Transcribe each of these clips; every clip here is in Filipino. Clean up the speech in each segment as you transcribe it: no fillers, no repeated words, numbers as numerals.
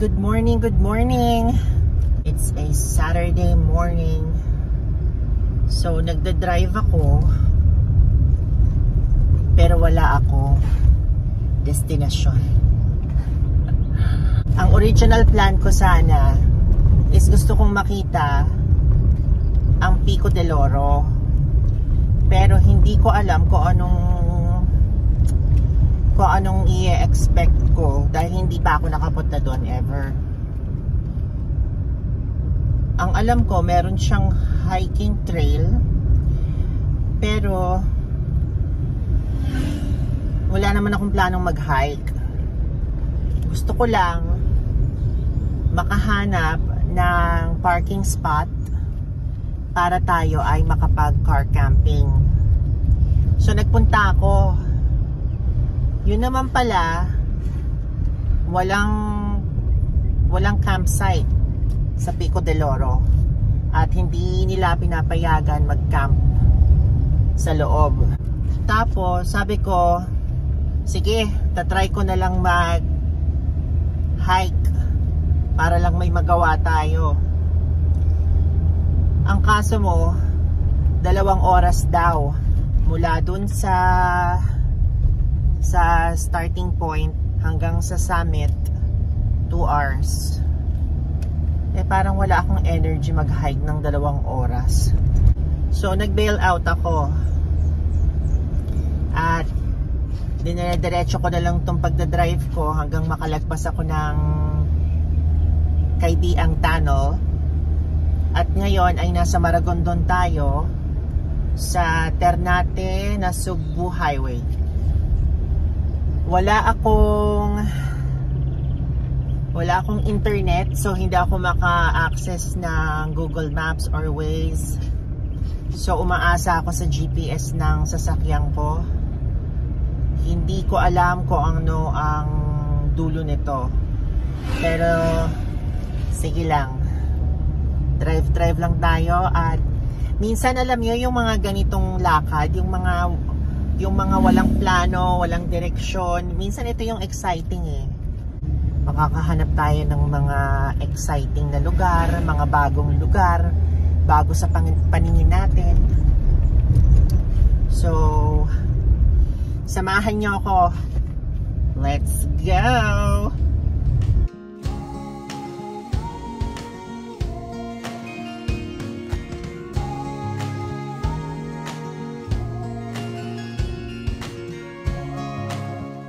Good morning, good morning. It's a Saturday morning. So, nagda-drive ako. Pero wala akong destinasyon. Ang original plan ko sana is gusto kong makita ang Pico del Oro. Pero hindi ko alam kung anong i-expect ko dahil hindi pa ako nakapunta doon ever. Ang alam ko, meron siyang hiking trail, pero wala naman akong planong mag-hike. Gusto ko lang makahanap ng parking spot para tayo ay makapag-car camping. So nagpunta ako. Yun naman pala, walang campsite sa Pico del Oro at hindi nila pinapayagan mag-camp sa loob. Tapos sabi ko, sige, tatry ko na lang mag-hike para lang may magawa tayo. Ang kaso mo, 2 oras daw mula dun sa starting point hanggang sa summit, 2 hours. Parang wala akong energy mag-hike ng 2 oras. So nag-bail out ako at dinediretso ko na lang itong pagdadrive ko hanggang makalagpas ako ng Kaybiang Tunnel. At ngayon ay nasa Maragondon tayo sa Ternate na Cebu Highway. Wala akong internet, so hindi ako maka-access ng Google Maps or Waze. So umaasa ako sa GPS ng sasakyan ko. Hindi ko alam kung ano ang dulo nito. Pero sige lang. Drive lang tayo at minsan alam niyo yung mga ganitong lakad, yung mga walang plano, walang direksyon. Minsan ito yung exciting eh. Makakahanap tayo ng mga exciting na lugar, mga bagong lugar, bago sa paningin natin. So, samahan niyo ako. Let's go!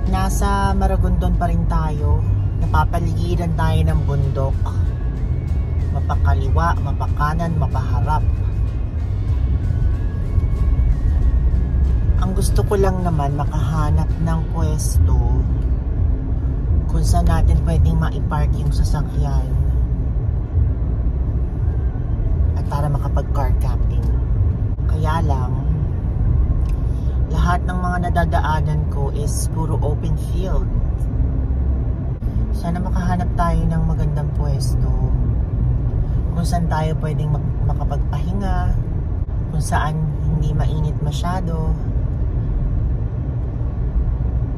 Nasa Maragondon pa rin tayo. Napapaligiran tayo ng bundok. Mapakaliwa, mapakanan, mapaharap. Ang gusto ko lang naman makahanap ng pwesto kung saan natin pwedeng maipark yung sasakyan at para makapag-car camping. Kaya lang, lahat ng mga nadadaanan ko is puro open field. Sana makahanap tayo ng magandang pwesto kung saan tayo pwedeng makapagpahinga, kung saan hindi mainit masyado,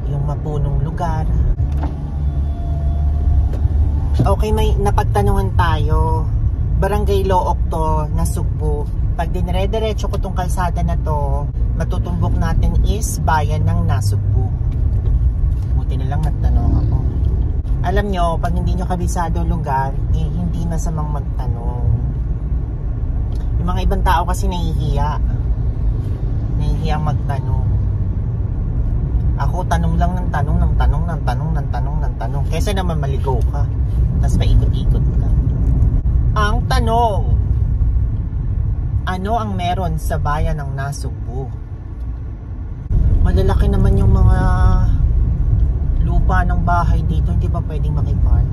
yung mapunong lugar. Okay, may napagtanungan tayo. Barangay Look to na Cebu. Pag dinire-diretso ko tong kalsada na to, matutumbok natin is bayan ng Nasugbu. Buti na lang nagtanong ako. Alam nyo, pag hindi nyo kabisado lugar, hindi masamang magtanong. Yung mga ibang tao kasi nahihiyang magtanong. Ako, tanong lang ng tanong. Kesa naman maligaw ka, tapos paikot-ikot ka. Ang tanong, ano ang meron sa bayan ng Nasugbu? Malalaki naman yung mga lupa ng bahay dito, hindi ba pwedeng makipark?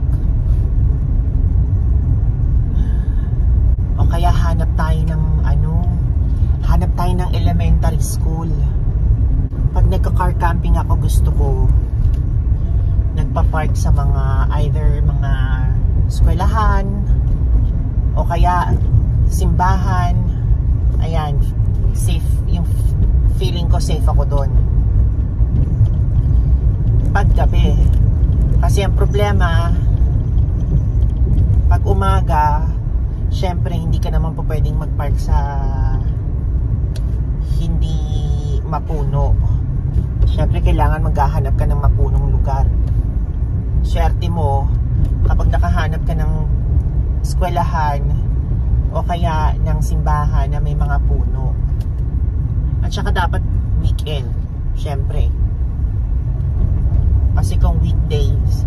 O kaya hanap tayo ng elementary school. Pag nagka-car camping ako, gusto ko nagpa-park sa either mga eskwelahan o kaya simbahan. Ayan, safe, yung feeling ko safe ako doon pag gabi. Kasi ang problema, Pag umaga, syempre hindi ka naman po pwedeng magpark sa hindi mapuno. Syempre kailangan maghahanap ka ng mapunong lugar. Swerte mo kapag nakahanap ka ng eskwelahan o kaya ng simbahan na may mga puno. At saka dapat weekend, syempre. Kasi kung weekdays,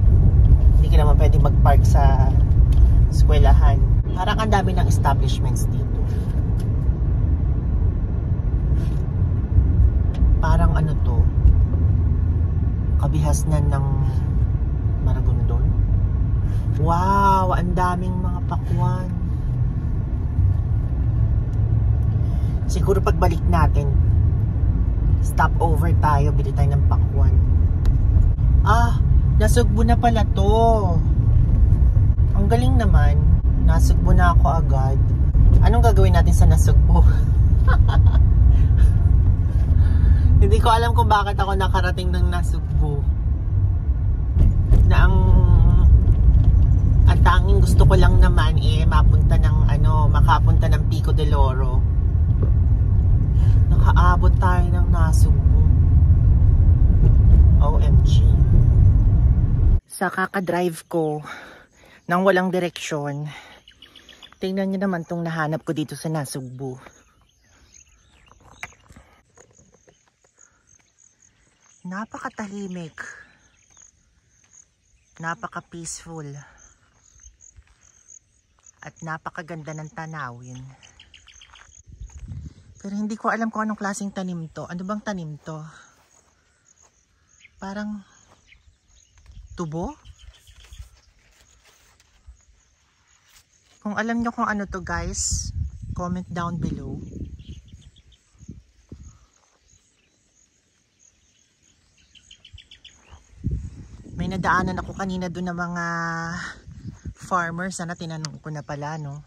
hindi ka naman pwede magpark sa eskwelahan. Parang ang dami ng establishments dito. Parang ano to, kabihasnan ng Maragondon. Wow, ang daming mga pakwan. Siguro pagbalik natin, stop over tayo, bili tayo ng pakwan. Ah, Nasugbo na pala to. Ang galing naman. Nasugbo na ako agad. Anong gagawin natin sa Nasugbo? Hindi ko alam kung bakit ako nakarating ng Nasugbo. Na ang tanging gusto ko lang naman mapunta ng makapunta ng Pico del Oro. Nakaabot tayo ng Nasugbo. OMG. Sa kakadrive ko nang walang direksyon, tingnan nyo naman tong nahanap ko dito sa Nasugbo. Napakatahimik, napaka-peaceful, at napakaganda ng tanawin. Pero hindi ko alam kung anong klaseng tanim to. Ano bang tanim to? Parang tubo? Kung alam nyo kung ano to guys, comment down below. May nadaanan ako kanina doon ng mga farmers. Sana tinanong ko na pala, no?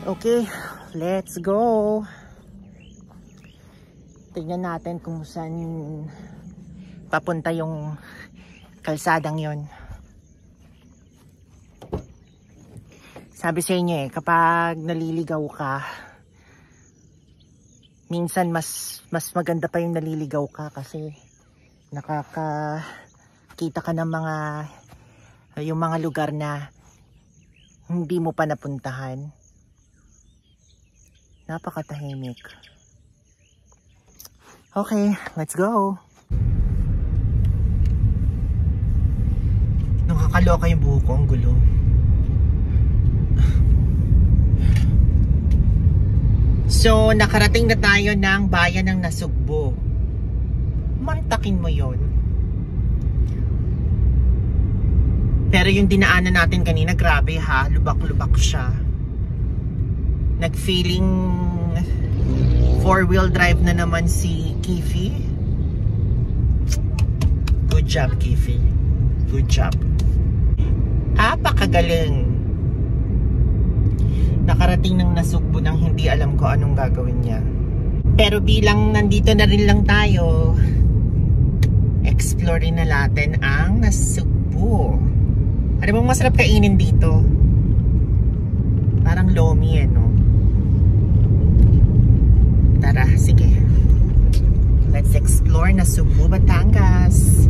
Okay, let's go. Tingnan natin kung saan papunta yung kalsadang yon. Sabi sa inyo kapag naliligaw ka, minsan mas maganda pa yung naliligaw ka kasi nakakakita ka ng yung mga lugar na hindi mo pa napuntahan. Napakatahimik. Okay, let's go. Nakakaloka yung buhok ko, ang gulo. So, nakarating na tayo ng bayan ng Nasugbo. Mantakin mo yon. Pero yung dinaanan natin kanina, grabe ha, lubak-lubak siya. Nag-feeling 4-wheel drive na naman si Kifi. Good job, Kifi. Good job. Apakagaling. Nakarating ng Nasugbu nang hindi alam ko anong gagawin niya. Pero bilang nandito na rin lang tayo, explore na natin ang Nasugbu. Ano bang masarap kainin dito? Parang lomi no? Tara, sige. Let's explore Nasugbu, Batangas.